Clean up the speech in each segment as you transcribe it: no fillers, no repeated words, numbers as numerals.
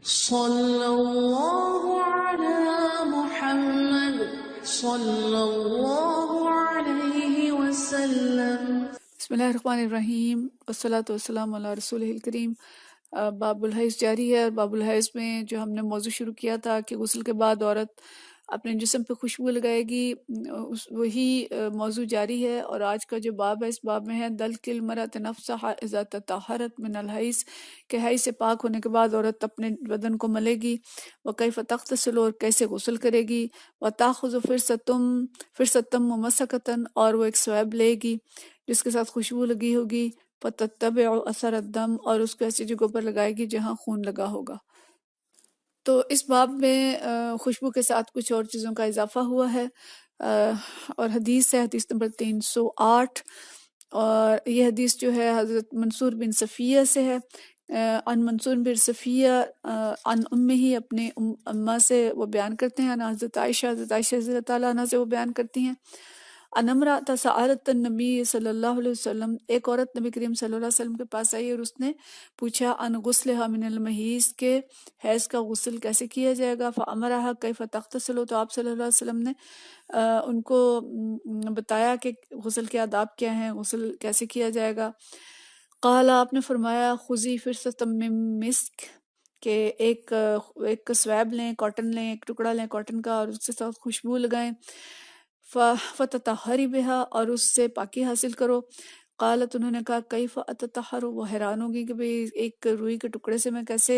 صلی اللہ علی محمد صلی اللہ علیہ وسلم۔ بسم اللہ الرحمن الرحیم والصلاۃ والسلام علی رسول الکریم۔ باب الحیض جاری ہے، اور باب الحیض میں جو ہم نے موضوع شروع کیا تھا کہ غسل کے بعد عورت اپنے جسم پہ خوشبو لگائے گی، وہی موضوع جاری ہے۔ اور آج کا جو باب ہے، اس باب میں ہے دلک المرأۃ نفسها اذا تطہرت من الحیض، کہ حیض سے پاک ہونے کے بعد عورت اپنے بدن کو ملے گی، وکیف تغتسل، اور کیسے غسل کرے گی، وتاخذ فرصتم ممسکتن، اور وہ ایک سویب لے گی جس کے ساتھ خوشبو لگی ہوگی، فتتبع اثر الدم، اور اس کو ایسی جگہوں پر لگائے گی جہاں خون لگا ہوگا۔ تو اس باب میں خوشبو کے ساتھ کچھ اور چیزوں کا اضافہ ہوا ہے، اور حدیث ہے، حدیث نمبر 308، اور یہ حدیث جو ہے حضرت منصور بن صفیہ سے ہے، ان منصور بن صفیہ ان ہی اپنے اماں سے وہ بیان کرتے ہیں، حضرت عائشہ رضی اللہ تعالیٰ عنہ سے وہ بیان کرتی ہیں، ان امرأۃ سألت النبی صلی اللہ علیہ وسلم، ایک عورت نبی کریم صلی اللہ علیہ وسلم کے پاس آئی اور اس نے پوچھا ان غسلها من المحیض، کے حیض کا غسل کیسے کیا جائے گا، فامرها کیف تغتسل، تو آپ صلی اللہ علیہ وسلم نے ان کو بتایا کہ غسل کے آداب کیا ہیں، غسل کیسے کیا جائے گا۔ قال، آپ نے فرمایا خذی فرصۃ من مسک، کہ ایک سویب لیں، کاٹن لیں، ایک ٹکڑا لیں کاٹن کا، اور اس کے ساتھ خوشبو لگائیں، فتطہری بہا، اور اس سے پاکی حاصل کرو۔ قالت، انہوں نے کہا کیف اتطہر، وہ حیران ہوگی کہ بھئی ایک روئی کے ٹکڑے سے میں کیسے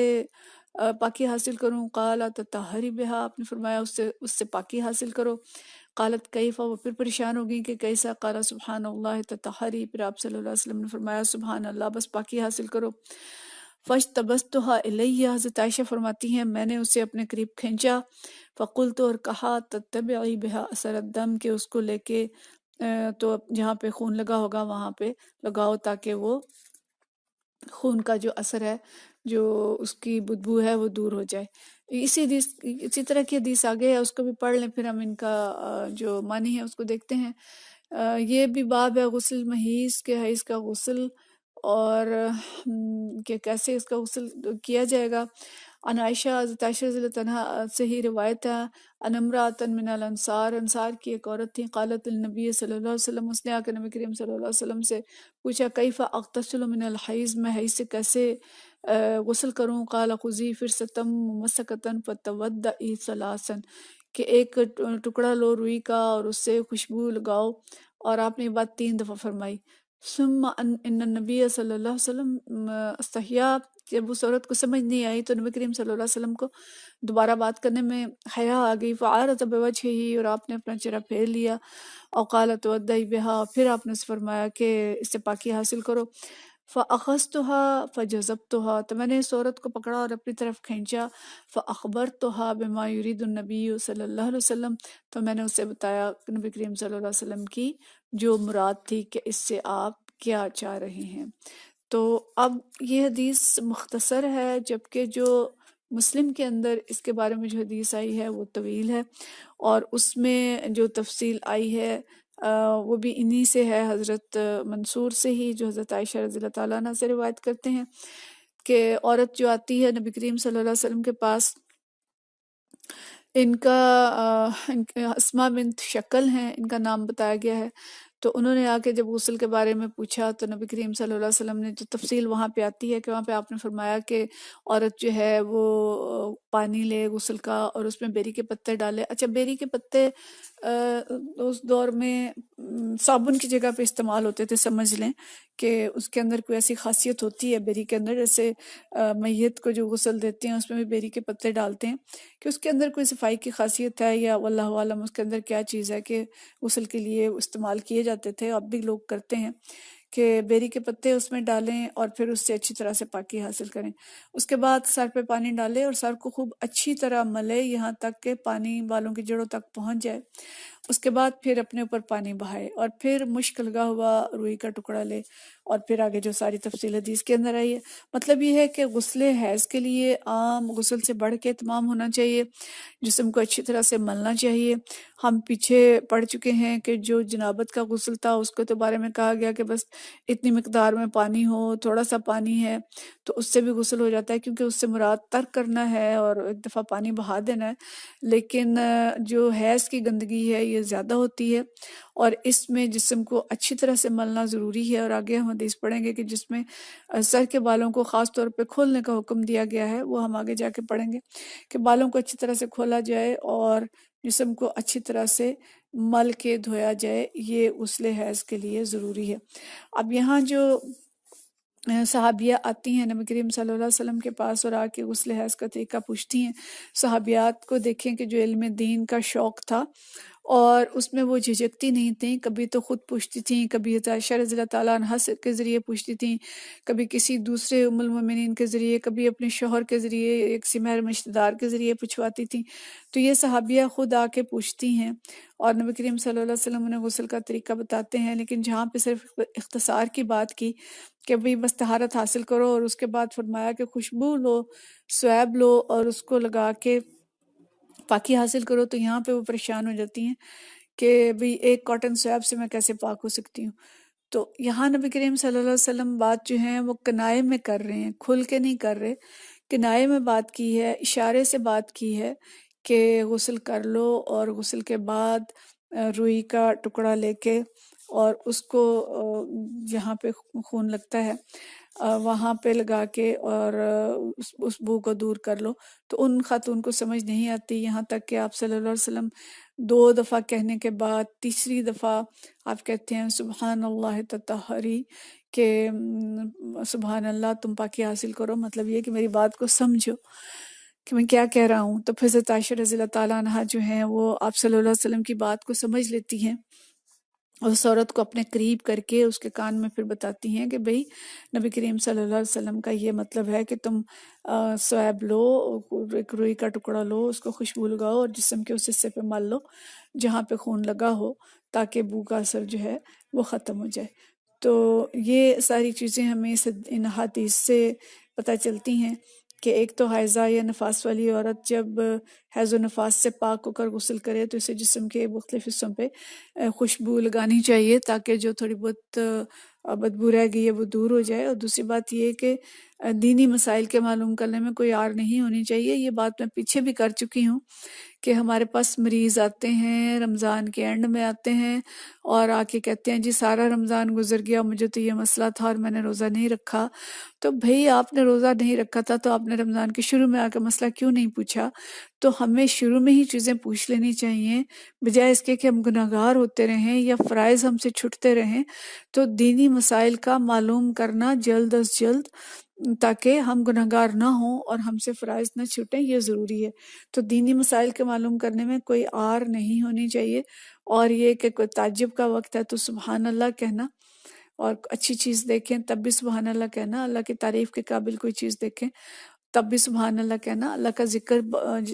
پاکی حاصل کروں۔ قال تطہری بہا، آپ نے فرمایا اس سے پاکی حاصل کرو۔ قالت کیف، وہ پھر پریشان ہوگی کہ کیسا، قال سبحان اللہ تطہری، پھر آپ صلی اللہ علیہ وسلم نے فرمایا سبحان اللہ، بس پاکی حاصل کرو۔ فاجتبستها الیہ، حضرت عائشہ فرماتی ہیں میں نے اسے اپنے قریب کھینچا، فقلت، اور کہا تتبعی بہا اثر الدم، کہ اس کو لے کے تو جہاں پہ خون لگا ہوگا وہاں پہ لگاؤ، تاکہ وہ خون کا جو اثر ہے، جو اس کی بدبو ہے، وہ دور ہو جائے۔ اسی طرح کی حدیث آگے ہے، اس کو بھی پڑھ لیں، پھر ہم ان کا جو معنی ہے اس کو دیکھتے ہیں۔ یہ بھی باب ہے غسل محیض، کے حیض کا غسل، اور کہ کیسے اس کا غسل کیا جائے گا۔ ان عائشہ، حضرت عائشہ رضی اللہ عنہا سے ہی روایت ہے، ان امرأۃ من الانصار، انصار کی ایک عورت تھی، قالت النبی صلی اللہ علیہ وسلم، اس نے آ کے نبی کریم صلی اللہ علیہ وسلم سے پوچھا کیف اغتسل من الحیض، میں حیض سے کیسے غسل کروں۔ قال خذی فرصۃ ممسکۃ فتودعی ثلاثا، کہ ایک ٹکڑا لو روئی کا اور اس سے خوشبو لگاؤ، اور آپ نے یہ بات 3 دفعہ فرمائی۔ ثم ان النبی صلی اللہ علیہ وسلم استحیا، جب اس عورت کو سمجھ نہیں آئی تو نبی کریم صلی اللہ علیہ وسلم کو دوبارہ بات کرنے میں حیا آ گئی، فعارض بوجہہ، اور آپ نے اپنا چہرہ پھیر لیا، اور قال تودعی بہا، پھر آپ نے فرمایا کہ اس سے پاکی حاصل کرو۔ فاخذتها فجذبتها، تو میں نے اس عورت کو پکڑا اور اپنی طرف کھینچا، فاخبرتها بما يريد النبی صلی اللہ علیہ وسلم، تو میں نے اسے بتایا نبی کریم صلی اللہ علیہ وسلم کی جو مراد تھی کہ اس سے آپ کیا چاہ رہے ہیں۔ تو اب یہ حدیث مختصر ہے، جبکہ جو مسلم کے اندر اس کے بارے میں جو حدیث آئی ہے وہ طویل ہے، اور اس میں جو تفصیل آئی ہے وہ بھی انہی سے ہے، حضرت منصور سے ہی، جو حضرت عائشہ رضی اللہ تعالیٰ عنہ سے روایت کرتے ہیں کہ عورت جو آتی ہے نبی کریم صلی اللہ علیہ وسلم کے پاس، ان کا اسماء بنت شکل ہیں، ان کا نام بتایا گیا ہے، تو انہوں نے آ کے جب غسل کے بارے میں پوچھا تو نبی کریم صلی اللہ علیہ وسلم نے جو تفصیل وہاں پہ آتی ہے کہ وہاں پہ آپ نے فرمایا کہ عورت جو ہے وہ پانی لے غسل کا اور اس میں بیری کے پتے ڈالے۔ اچھا، بیری کے پتے اس دور میں صابن کی جگہ پہ استعمال ہوتے تھے، سمجھ لیں کہ اس کے اندر کوئی ایسی خاصیت ہوتی ہے بیری کے اندر، جیسے میت کو جو غسل دیتے ہیں اس میں بھی بیری کے پتے ڈالتے ہیں، کہ اس کے اندر کوئی صفائی کی خاصیت ہے، یا واللہ عالم اس کے اندر کیا چیز ہے کہ غسل کے لیے استعمال کیے جاتے تھے، اب بھی لوگ کرتے ہیں کہ بیری کے پتے اس میں ڈالیں اور پھر اس سے اچھی طرح سے پاکی حاصل کریں۔ اس کے بعد سر پہ پانی ڈالے اور سر کو خوب اچھی طرح ملے یہاں تک کہ پانی بالوں کی جڑوں تک پہنچ جائے۔ اس کے بعد پھر اپنے اوپر پانی بہائے اور پھر مشک لگا ہوا روئی کا ٹکڑا لے، اور پھر آگے جو ساری تفصیل حدیث کے اندر آئی ہے۔ مطلب یہ ہے کہ غسل حیض کے لیے عام غسل سے بڑھ کے اہتمام ہونا چاہیے، جسم کو اچھی طرح سے ملنا چاہیے۔ ہم پیچھے پڑھ چکے ہیں کہ جو جنابت کا غسل تھا اس کے تو بارے میں کہا گیا کہ بس اتنی مقدار میں پانی ہو، تھوڑا سا پانی ہے تو اس سے بھی غسل ہو جاتا ہے، کیونکہ اس سے مراد ترک کرنا ہے اور ایک دفعہ پانی بہا دینا ہے۔ لیکن جو حیض کی گندگی ہے یہ زیادہ ہوتی ہے، اور اس میں جسم کو اچھی طرح سے ملنا ضروری ہے، اور آگے ہم حدیث پڑھیں گے کہ جس میں سر کے بالوں کو خاص طور پہ کھولنے کا حکم دیا گیا ہے، وہ ہم آگے جا کے پڑھیں گے کہ بالوں کو اچھی طرح سے کھولا جائے اور جسم کو اچھی طرح سے مل کے دھویا جائے، یہ غسل حیض کے لیے ضروری ہے۔ اب یہاں جو صحابیہ آتی ہیں نبی کریم صلی اللہ علیہ وسلم کے پاس اور آ کے غسل حیض کا طریقہ پوچھتی ہیں، صحابیات کو دیکھیں کہ جو علم دین کا شوق تھا اور اس میں وہ جھجکتی نہیں تھیں، کبھی تو خود پوچھتی تھیں، کبھی عائشہ رضی اللہ تعالیٰ عنہا کے ذریعے پوچھتی تھیں، کبھی کسی دوسرے ام المومنین کے ذریعے، کبھی اپنے شوہر کے ذریعے، ایک سمہر رشتہ دار کے ذریعے پوچھواتی تھیں۔ تو یہ صحابیہ خود آ کے پوچھتی ہیں اور نبی کریم صلی اللہ علیہ وسلم انہیں غسل کا طریقہ بتاتے ہیں، لیکن جہاں پہ صرف اختصار کی بات کی کہ بھئی بس طہارت حاصل کرو، اور اس کے بعد فرمایا کہ خوشبو لو، سویب لو اور اس کو لگا کے پاکی حاصل کرو، تو یہاں پہ وہ پریشان ہو جاتی ہیں کہ بھئی ایک کاٹن سویب سے میں کیسے پاک ہو سکتی ہوں۔ تو یہاں نبی کریم صلی اللہ علیہ وسلم بات جو ہیں وہ کنائے میں کر رہے ہیں، کھل کے نہیں کر رہے، کنائے میں بات کی ہے، اشارے سے بات کی ہے کہ غسل کر لو، اور غسل کے بعد روئی کا ٹکڑا لے کے اور اس کو جہاں پہ خون لگتا ہے وہاں پہ لگا کے اور اس بو کو دور کر لو۔ تو ان خاتون کو سمجھ نہیں آتی، یہاں تک کہ آپ صلی اللہ علیہ وسلم 2 دفعہ کہنے کے بعد تیسری دفعہ آپ کہتے ہیں سبحان اللہ تطہری، کہ سبحان اللہ تم پاکی حاصل کرو، مطلب یہ کہ میری بات کو سمجھو کہ میں کیا کہہ رہا ہوں۔ تو پھر حضرت عائشہ رضی اللہ تعالیٰ عنہا جو ہیں وہ آپ صلی اللہ علیہ وسلم کی بات کو سمجھ لیتی ہیں، اور اس عورت کو اپنے قریب کر کے اس کے کان میں پھر بتاتی ہیں کہ بھئی نبی کریم صلی اللہ علیہ وسلم کا یہ مطلب ہے کہ تم سویب لو، ایک روئی کا ٹکڑا لو، اس کو خوشبو لگاؤ اور جسم کے اس حصے پہ مل لو جہاں پہ خون لگا ہو، تاکہ بو کا اثر جو ہے وہ ختم ہو جائے۔ تو یہ ساری چیزیں ہمیں ان حدیث سے پتہ چلتی ہیں کہ ایک تو حائضہ یا نفاس والی عورت جب حیض و نفاس سے پاک ہو کر غسل کرے تو اسے جسم کے مختلف حصوں پہ خوشبو لگانی چاہیے، تاکہ جو تھوڑی بہت بدبو رہ گئی ہے وہ دور ہو جائے۔ اور دوسری بات یہ کہ دینی مسائل کے معلوم کرنے میں کوئی آر نہیں ہونی چاہیے۔ یہ بات میں پیچھے بھی کر چکی ہوں کہ ہمارے پاس مریض آتے ہیں رمضان کے اینڈ میں آتے ہیں اور آ کے کہتے ہیں جی سارا رمضان گزر گیا، مجھے تو یہ مسئلہ تھا اور میں نے روزہ نہیں رکھا۔ تو بھئی آپ نے روزہ نہیں رکھا تھا تو آپ نے رمضان کے شروع میں آ کے مسئلہ کیوں نہیں پوچھا؟ تو ہمیں شروع میں ہی چیزیں پوچھ لینی چاہیے، بجائے اس کے کہ ہم گناہگار ہوتے رہیں یا فرائض ہم سے چھٹتے رہیں۔ تو دینی مسائل کا معلوم کرنا جلد از جلد، تاکہ ہم گناہگار نہ ہوں اور ہم سے فرائض نہ چھوٹیں، یہ ضروری ہے۔ تو دینی مسائل کے معلوم کرنے میں کوئی آر نہیں ہونی چاہیے، اور یہ کہ کوئی تعجب کا وقت ہے تو سبحان اللہ کہنا، اور اچھی چیز دیکھیں تب بھی سبحان اللہ کہنا، اللہ کی تعریف کے قابل کوئی چیز دیکھیں تب بھی سبحان اللہ کہنا، اللہ کا ذکر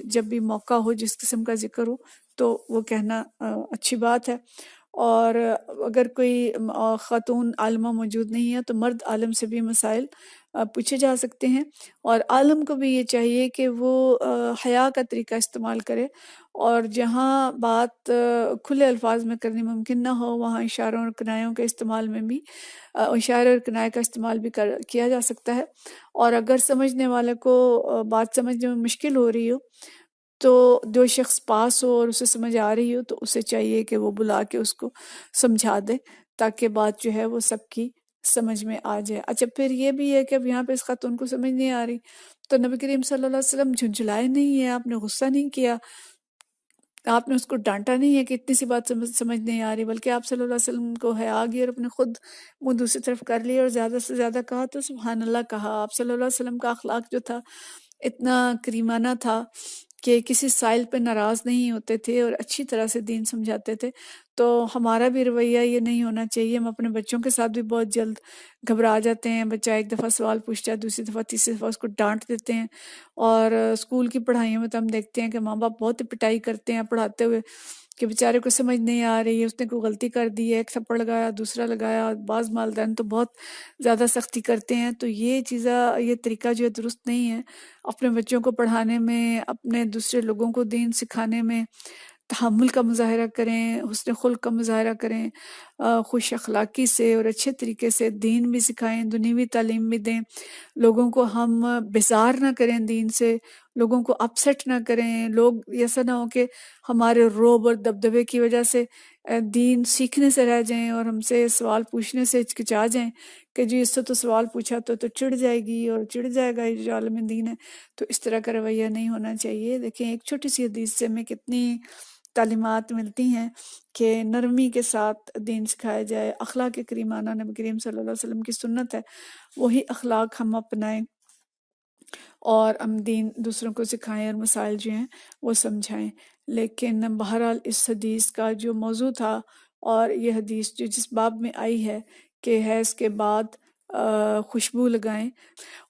جب بھی موقع ہو، جس قسم کا ذکر ہو تو وہ کہنا اچھی بات ہے۔ اور اگر کوئی خاتون عالمہ موجود نہیں ہے تو مرد عالم سے بھی مسائل پوچھے جا سکتے ہیں، اور عالم کو بھی یہ چاہیے کہ وہ حیا کا طریقہ استعمال کرے، اور جہاں بات کھلے الفاظ میں کرنی ممکن نہ ہو وہاں اشاروں اور کنایوں کے استعمال میں بھی اشارے اور کنائے کا استعمال بھی کیا جا سکتا ہے۔ اور اگر سمجھنے والے کو بات سمجھنے میں مشکل ہو رہی ہو تو جو شخص پاس ہو اور اسے سمجھ آ رہی ہو تو اسے چاہیے کہ وہ بلا کے اس کو سمجھا دے، تاکہ بات جو ہے وہ سب کی سمجھ میں آ جائے۔ اچھا پھر یہ بھی ہے کہ اب یہاں پہ اس خاتون کو سمجھ نہیں آ رہی تو نبی کریم صلی اللہ علیہ وسلم جھنجھلائے نہیں ہے، آپ نے غصہ نہیں کیا، آپ نے اس کو ڈانٹا نہیں ہے کہ اتنی سی بات سمجھ نہیں آ رہی، بلکہ آپ صلی اللہ علیہ وسلم کو حیا آ گئی اور اپنے خود منہ دوسری طرف کر لیا اور زیادہ سے زیادہ کہا تو سبحان اللہ کہا۔ آپ صلی اللہ علیہ وسلم کا اخلاق جو تھا اتنا کریمانہ تھا کہ کسی سائل پہ ناراض نہیں ہوتے تھے اور اچھی طرح سے دین سمجھاتے تھے۔ تو ہمارا بھی رویہ یہ نہیں ہونا چاہیے۔ ہم اپنے بچوں کے ساتھ بھی بہت جلد گھبرا جاتے ہیں، بچہ ایک دفعہ سوال پوچھتا ہے، دوسری دفعہ تیسری دفعہ اس کو ڈانٹ دیتے ہیں، اور اسکول کی پڑھائیوں میں تو ہم دیکھتے ہیں کہ ماں باپ بہت پٹائی کرتے ہیں پڑھاتے ہوئے کہ بیچارے کو سمجھ نہیں آ رہی ہے، اس نے کوئی غلطی کر دی ہے، ایک تھپڑ لگایا، دوسرا لگایا. بعض والدین تو بہت زیادہ سختی کرتے ہیں، تو یہ یہ طریقہ جو ہے درست نہیں ہے. اپنے بچوں کو پڑھانے میں، اپنے دوسرے لوگوں کو دین سکھانے میں تحمل کا مظاہرہ کریں، حسن خلق کا مظاہرہ کریں، خوش اخلاقی سے اور اچھے طریقے سے دین بھی سکھائیں، دنیوی تعلیم بھی دیں. لوگوں کو ہم بیزار نہ کریں دین سے، لوگوں کو اپسیٹ نہ کریں. لوگ ایسا نہ ہو کہ ہمارے روب اور دبدبے کی وجہ سے دین سیکھنے سے رہ جائیں اور ہم سے سوال پوچھنے سے ہچکچا جائیں کہ جی اس سے تو سوال پوچھا تو چڑ جائے گی اور چڑ جائے گا، یہ جو عالم دین ہے. تو اس طرح کا رویہ نہیں ہونا چاہیے. دیکھیں ایک چھوٹی سی حدیث سے ہمیں کتنی تعلیمات ملتی ہیں کہ نرمی کے ساتھ دین سکھایا جائے. اخلاق کریمانہ نبی کریم صلی اللہ علیہ وسلم کی سنت ہے، وہی اخلاق ہم اپنائیں اور ہم دین دوسروں کو سکھائیں اور مسائل جو ہیں وہ سمجھائیں. لیکن بہرحال اس حدیث کا جو موضوع تھا، اور یہ حدیث جو جس باب میں آئی ہے کہ حیض کے بعد خوشبو لگائیں،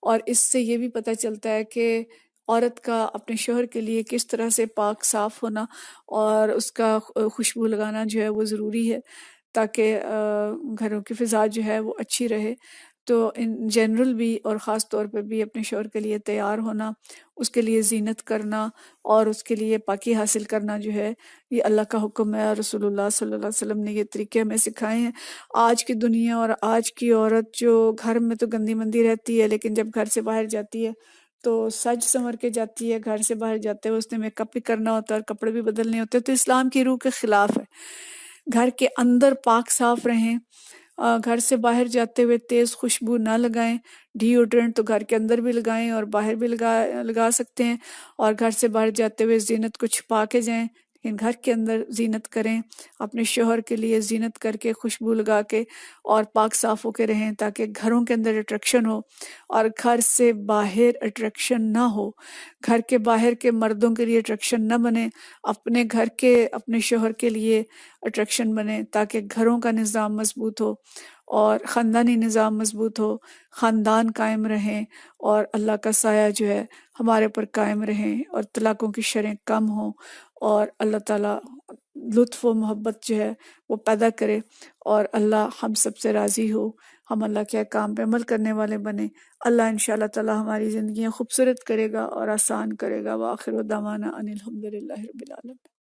اور اس سے یہ بھی پتہ چلتا ہے کہ عورت کا اپنے شوہر کے لیے کس طرح سے پاک صاف ہونا اور اس کا خوشبو لگانا جو ہے وہ ضروری ہے تاکہ گھروں کی فضا جو ہے وہ اچھی رہے. تو ان جنرل بھی اور خاص طور پہ بھی اپنے شوہر کے لیے تیار ہونا، اس کے لیے زینت کرنا اور اس کے لیے پاکی حاصل کرنا جو ہے یہ اللہ کا حکم ہے. رسول اللہ صلی اللہ علیہ وسلم نے یہ طریقے ہمیں سکھائے ہیں. آج کی دنیا اور آج کی عورت جو گھر میں تو گندی مندی رہتی ہے، لیکن جب گھر سے باہر جاتی ہے تو سج سنور کے جاتی ہے. گھر سے باہر جاتے ہوئے اس نے میک اپ بھی کرنا ہوتا ہے اور کپڑے بھی بدلنے ہوتے ہیں. تو اسلام کی روح کے خلاف ہے. گھر کے اندر پاک صاف رہیں، گھر سے باہر جاتے ہوئے تیز خوشبو نہ لگائیں. ڈیوڈرنٹ تو گھر کے اندر بھی لگائیں اور باہر بھی لگا سکتے ہیں، اور گھر سے باہر جاتے ہوئے زینت کو چھپا کے جائیں، لیکن گھر کے اندر زینت کریں. اپنے شوہر کے لیے زینت کر کے خوشبو لگا کے اور پاک صاف ہو کے رہیں تاکہ گھروں کے اندر اٹریکشن ہو اور گھر سے باہر اٹریکشن نہ ہو. گھر کے باہر کے مردوں کے لیے اٹریکشن نہ بنے، اپنے گھر کے اپنے شوہر کے لیے اٹریکشن بنے تاکہ گھروں کا نظام مضبوط ہو اور خاندانی نظام مضبوط ہو، خاندان قائم رہیں اور اللہ کا سایہ جو ہے ہمارے پر قائم رہیں اور طلاقوں کی شرح کم ہوں اور اللہ تعالیٰ لطف و محبت جو ہے وہ پیدا کرے اور اللہ ہم سب سے راضی ہو، ہم اللہ کے احکام پہ عمل کرنے والے بنیں. اللہ انشاءاللہ تعالیٰ ہماری زندگیاں خوبصورت کرے گا اور آسان کرے گا. وآخر دعوانا ان الحمدللہ رب العالمین.